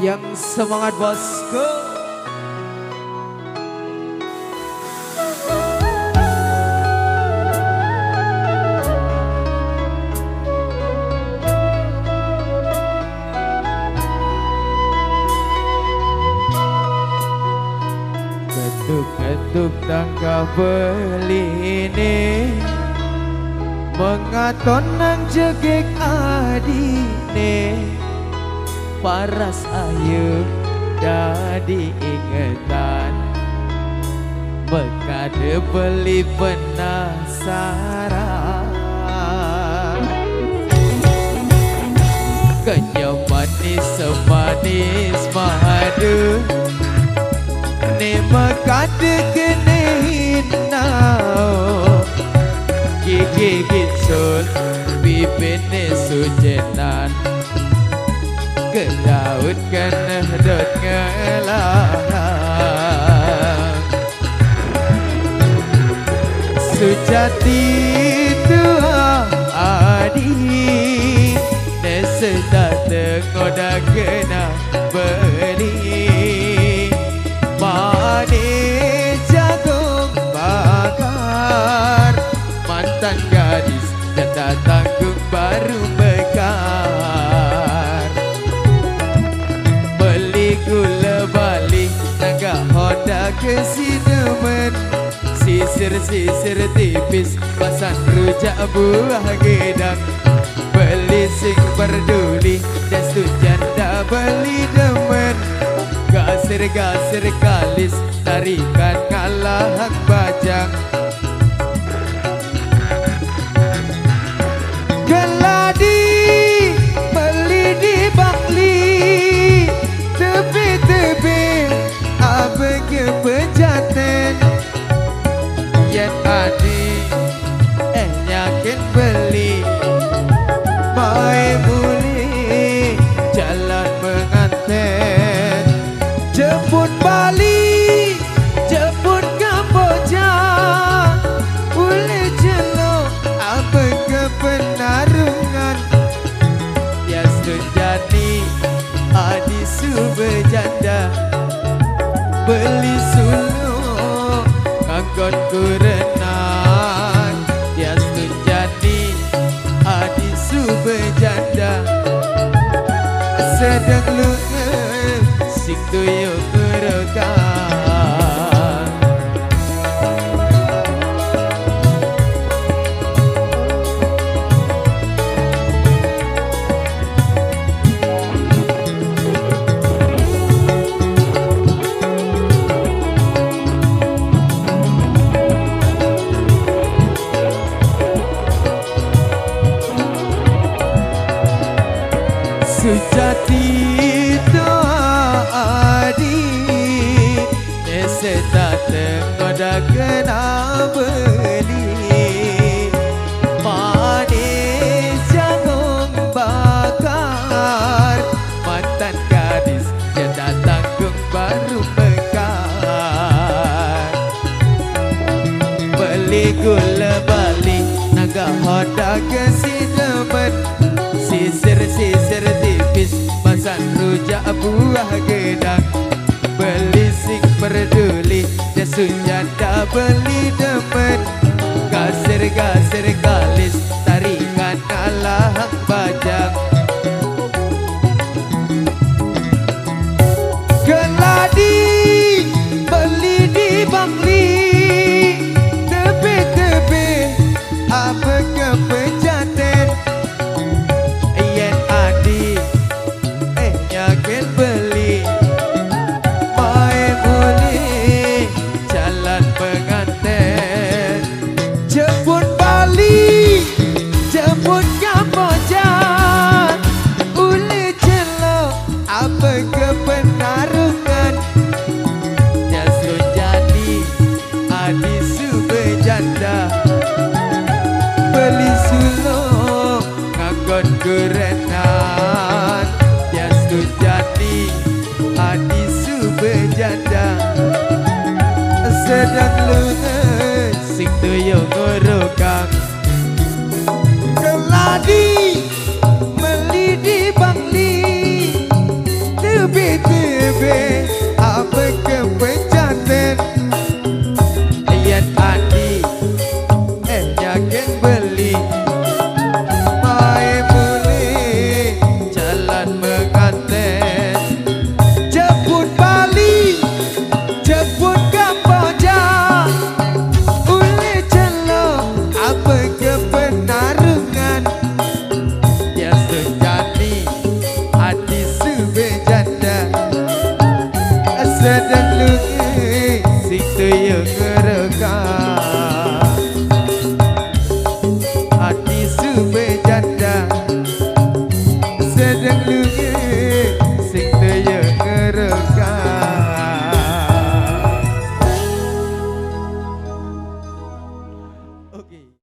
Yang semangat bosku. Ketuk-ketuk tangga beli ni mengaton nang jegek adine paras ayu dadi ingetan bekade beli penasaran kenyam manis semanis madu ni mekade kenehin nao gigi gitsul bibine sujenan kedaud kenedot ngelang sujati tua adi neseta tengoda kena beli manis jagung bakar mantan gadis dan datang baru mekar beli gula balik naga Honda ke sinemen sisir-sisir tipis pasan rujak buah gedang beli sing peduli destu janda beli demen gasir-gasir kalis tarikan ngalah bajang geladi beli di Bangli tepi-tepi apa ke pejaten yang adi yakin beli mai muli jalan menganten jemput Bali jemput Kamboja boleh jelok apa ke penarungan ya sejati adi subejanda beli sulu nganggon kurenan ya sejati adi subejanda sedang lungan sing tuyuk kerekam sejati doa adi neseta tengoda kena beli manis jagung bakar mantan gadis yang datang baru mekar beli gula balik naga Honda ke sinemen sisir-sisir tipis masan rujak buah gedang beli sing peduli desu janda beli demen gasir-gasir kalis tarikan ngalah bajang geladi beli di Bangli tepi-tepi apa ke pejaten yakin beli mai muli jalan pengantin jemput Bali jemput Kamboja uli celok apa ke penarungan jasru jadi adi subejanda beli sulung nganggon kurenan jadi adi subejanda sedang lungan sing tuyuk ngurukang geladi meli di Bangli tepi Oke.